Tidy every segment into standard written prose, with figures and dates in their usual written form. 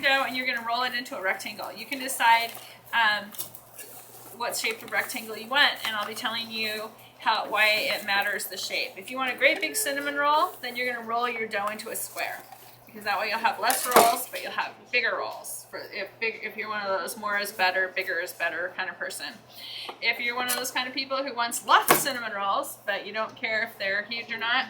dough and you're going to roll it into a rectangle. You can decide what shape of rectangle you want, and I'll be telling you why it matters the shape. If you want a great big cinnamon roll, then you're going to roll your dough into a square, because that way you'll have less rolls, but you'll have bigger rolls. If you're one of those more is better, bigger is better kind of person. If you're one of those kind of people who wants lots of cinnamon rolls, but you don't care if they're huge or not,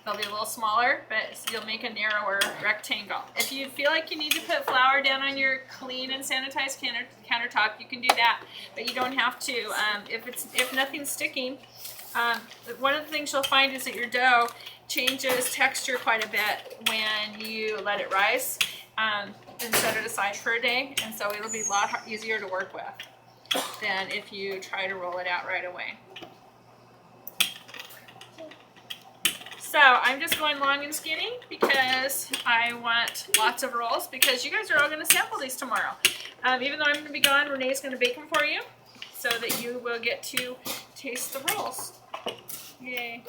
they'll be a little smaller, but you'll make a narrower rectangle. If you feel like you need to put flour down on your clean and sanitized countertop, you can do that, but you don't have to. If nothing's sticking, one of the things you'll find is that your dough changes texture quite a bit when you let it rise and set it aside for a day, and so it'll be a lot easier to work with than if you try to roll it out right away. So I'm just going long and skinny because I want lots of rolls, because you guys are all going to sample these tomorrow. Even though I'm going to be gone, Renee's going to bake them for you so that you will get to taste the rolls. Yay.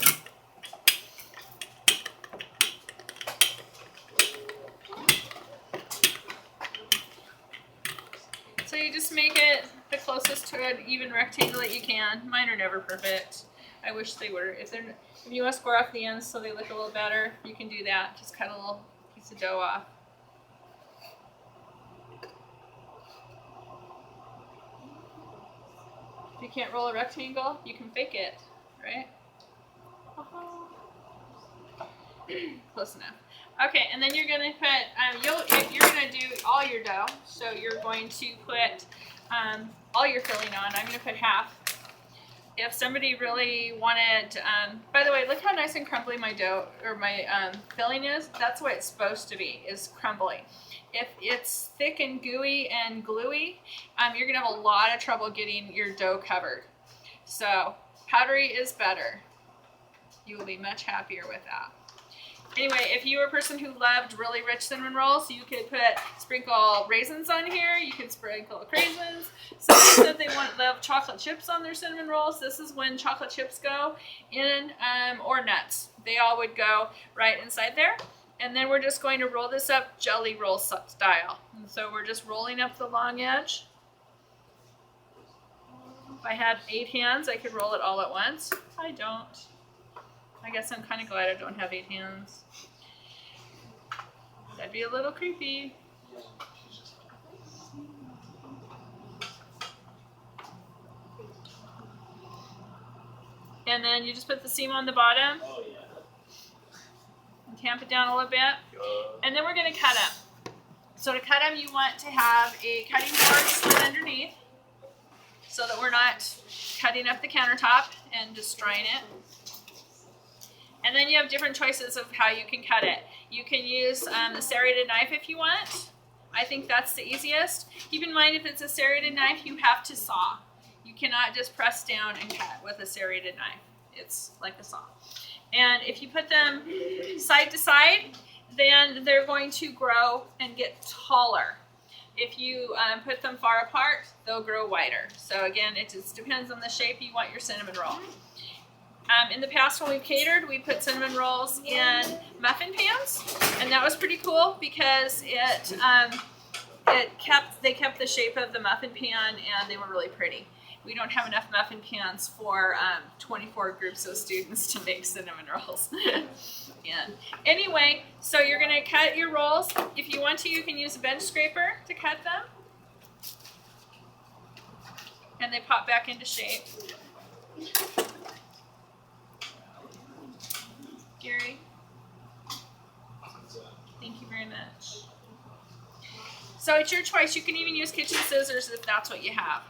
So you just make it the closest to an even rectangle that you can. Mine are never perfect. I wish they were. If you want to square off the ends so they look a little better, you can do that. Just cut a little piece of dough off. If you can't roll a rectangle, you can fake it, right? Close enough. Okay, and then you're going to put, you're going to do all your dough, so you're going to put all your filling on. I'm going to put half. If somebody really wanted, by the way, look how nice and crumbly my dough, or my filling is. That's what it's supposed to be, is crumbly. If it's thick and gooey and gluey, you're going to have a lot of trouble getting your dough covered. So powdery is better. You will be much happier with that. Anyway, if you were a person who loved really rich cinnamon rolls, you could sprinkle raisins on here. You could sprinkle raisins. Somebody said they love chocolate chips on their cinnamon rolls. This is when chocolate chips go in, or nuts. They all would go right inside there. And then we're just going to roll this up jelly roll style. And so we're just rolling up the long edge. If I had 8 hands, I could roll it all at once. I don't. I guess I'm kind of glad I don't have 8 hands. That'd be a little creepy. And then you just put the seam on the bottom. And tamp it down a little bit. And then we're going to cut them. So to cut them, you want to have a cutting board slid underneath so that we're not cutting up the countertop and destroying it. And then you have different choices of how you can cut it. You can use the serrated knife if you want. I think that's the easiest. Keep in mind, if it's a serrated knife, you have to saw. You cannot just press down and cut with a serrated knife. It's like a saw. And if you put them side to side, then they're going to grow and get taller. If you put them far apart, they'll grow wider. So again, it just depends on the shape you want your cinnamon roll. In the past, when we've catered, we put cinnamon rolls in muffin pans, and that was pretty cool because they kept the shape of the muffin pan, and they were really pretty. We don't have enough muffin pans for 24 groups of students to make cinnamon rolls. Yeah. Anyway, so you're going to cut your rolls. If you want to, you can use a bench scraper to cut them, and they pop back into shape. Gary, thank you very much. So it's your choice. You can even use kitchen scissors if that's what you have.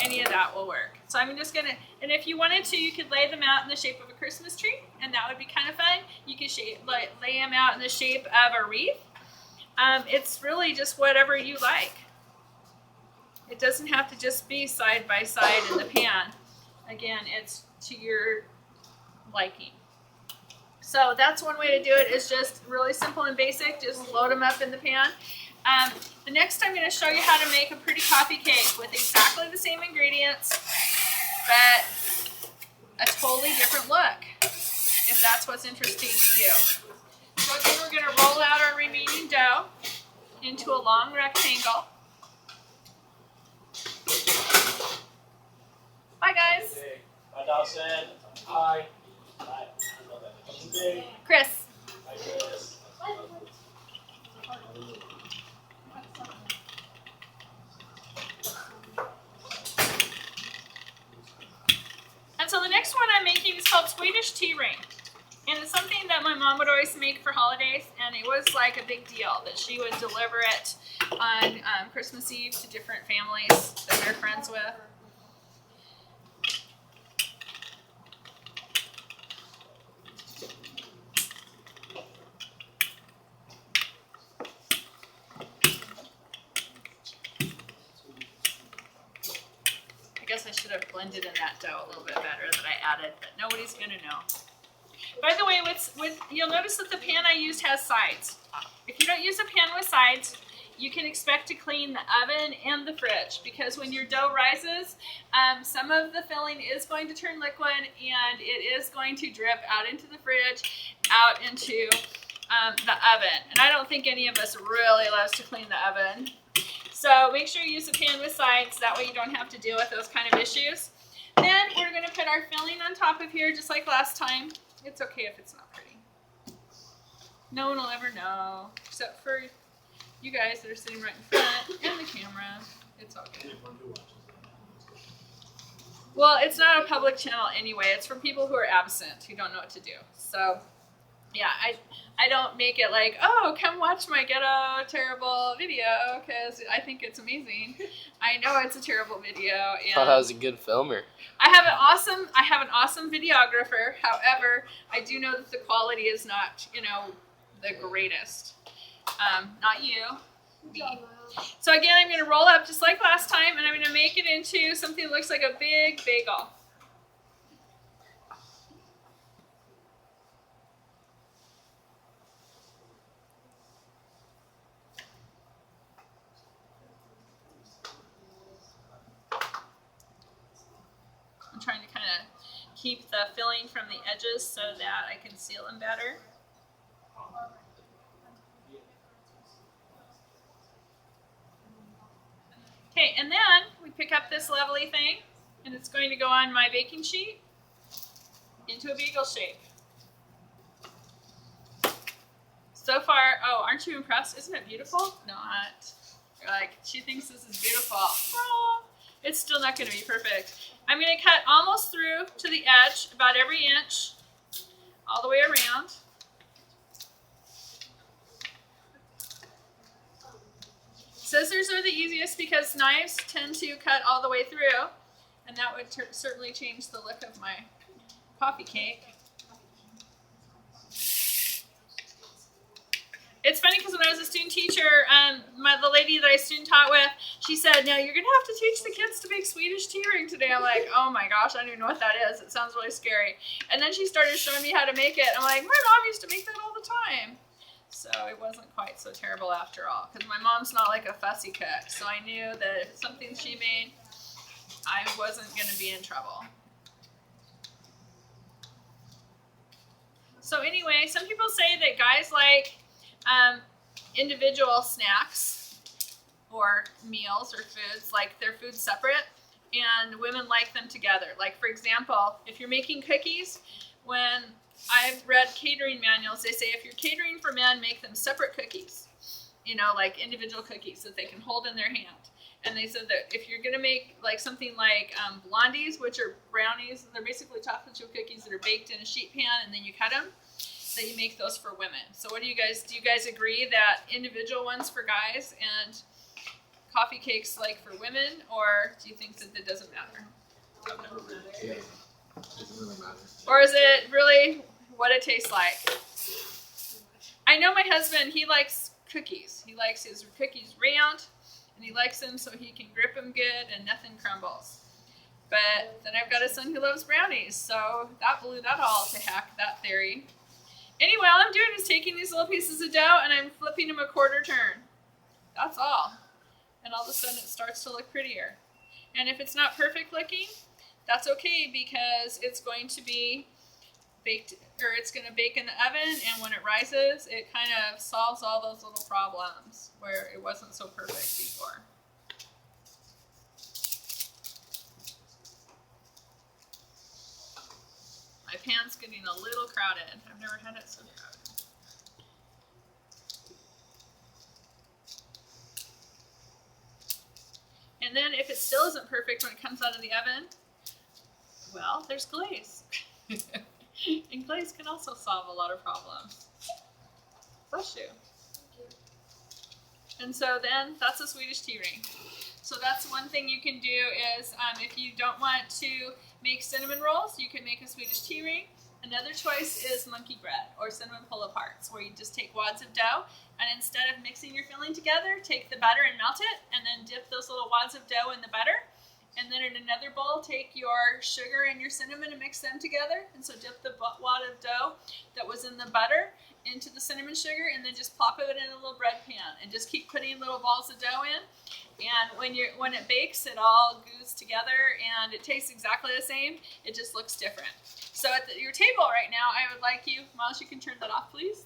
Any of that will work. So I'm just gonna, and if you wanted to, you could lay them out in the shape of a Christmas tree, and that would be kind of fun. You could lay them out in the shape of a wreath. It's really just whatever you like. It doesn't have to just be side by side in the pan. Again, it's to your liking. So that's one way to do it, is just really simple and basic. Just load them up in the pan. The next I'm going to show you how to make a pretty coffee cake with exactly the same ingredients, but a totally different look, if that's what's interesting to you. So again, we're going to roll out our remaining dough. into a long rectangle. Bye, guys. Bye, Dawson. Hi. Hi. Chris. Hi, Chris. And so the next one I'm making is called Swedish tea ring. And it's something that my mom would always make for holidays, and it was like a big deal that she would deliver it on Christmas Eve to different families that we were friends with. I guess I should have blended in that dough a little bit better that I added, but nobody's gonna know. By the way, you'll notice that the pan I used has sides. If you don't use a pan with sides, you can expect to clean the oven and the fridge, because when your dough rises, some of the filling is going to turn liquid and it is going to drip out into the fridge, out into the oven. And I don't think any of us really loves to clean the oven. So make sure you use a pan with sides, that way you don't have to deal with those kind of issues. Then we're going to put our filling on top of here just like last time. It's okay if it's not pretty. No one will ever know, except for you guys that are sitting right in front and the camera. It's okay. Well, it's not a public channel anyway. It's for people who are absent, who don't know what to do. So, yeah, I don't make it like, oh, come watch my ghetto terrible video, because I think it's amazing. I know it's a terrible video. And I thought I was a good filmer. I have an awesome videographer. However, I do know that the quality is not, the greatest. Not you, me. So again, I'm going to roll up just like last time, and I'm going to make it into something that looks like a big bagel. I'm trying to kind of keep the filling from the edges so that I can seal them better. Okay, and then we pick up this lovely thing, and it's going to go on my baking sheet into a bagel shape. So far, oh, aren't you impressed? Isn't it beautiful? Not. You're like, she thinks this is beautiful. Oh, it's still not going to be perfect. I'm going to cut almost through to the edge, about every inch, all the way around. Scissors are the easiest because knives tend to cut all the way through, and that would certainly change the look of my coffee cake. It's funny because when I was a student teacher, the lady that I student taught with, she said, "Now you're gonna have to teach the kids to make Swedish tea ring today." I'm like, "Oh my gosh, I don't even know what that is. It sounds really scary." And then she started showing me how to make it. I'm like, "My mom used to make that all the time." So it wasn't quite so terrible after all, because my mom's not like a fussy cook. So I knew that if it's something she made, I wasn't going to be in trouble. So anyway, some people say that guys like individual snacks or meals or foods, like their food separate, and women like them together. Like, for example, if you're making cookies, when I've read catering manuals, they say if you're catering for men, make them separate cookies, like individual cookies that they can hold in their hand. And they said that if you're going to make like something like blondies, which are brownies, they're basically chocolate chip cookies that are baked in a sheet pan and then you cut them, that you make those for women. So what do you guys agree that individual ones for guys and coffee cakes like for women, or do you think that it doesn't matter? Yeah. Doesn't really matter. Or is it really what it tastes like? I know my husband, he likes cookies. He likes his cookies round, and he likes them so he can grip them good and nothing crumbles. But then I've got a son who loves brownies, so that blew that all to heck, that theory. Anyway, all I'm doing is taking these little pieces of dough and I'm flipping them a quarter turn. That's all. And all of a sudden it starts to look prettier. And if it's not perfect looking, that's okay, because it's going to be baked or it's going to bake in the oven, and when it rises, it kind of solves all those little problems where it wasn't so perfect before. My pan's getting a little crowded. I've never had it so crowded. And then if it still isn't perfect when it comes out of the oven, well, there's glaze. And glaze can also solve a lot of problems. Bless you. And so then that's a Swedish tea ring. So that's one thing you can do is if you don't want to make cinnamon rolls, you can make a Swedish tea ring. Another choice is monkey bread or cinnamon pull-aparts, where you just take wads of dough and instead of mixing your filling together, take the butter and melt it and then dip those little wads of dough in the butter. And then in another bowl, take your sugar and your cinnamon and mix them together. And so dip the wad of dough that was in the butter into the cinnamon sugar and then just plop it in a little bread pan and just keep putting little balls of dough in. And when it bakes, it all goos together and it tastes exactly the same. It just looks different. So at your table right now, I would like you, Miles, you can turn that off, please.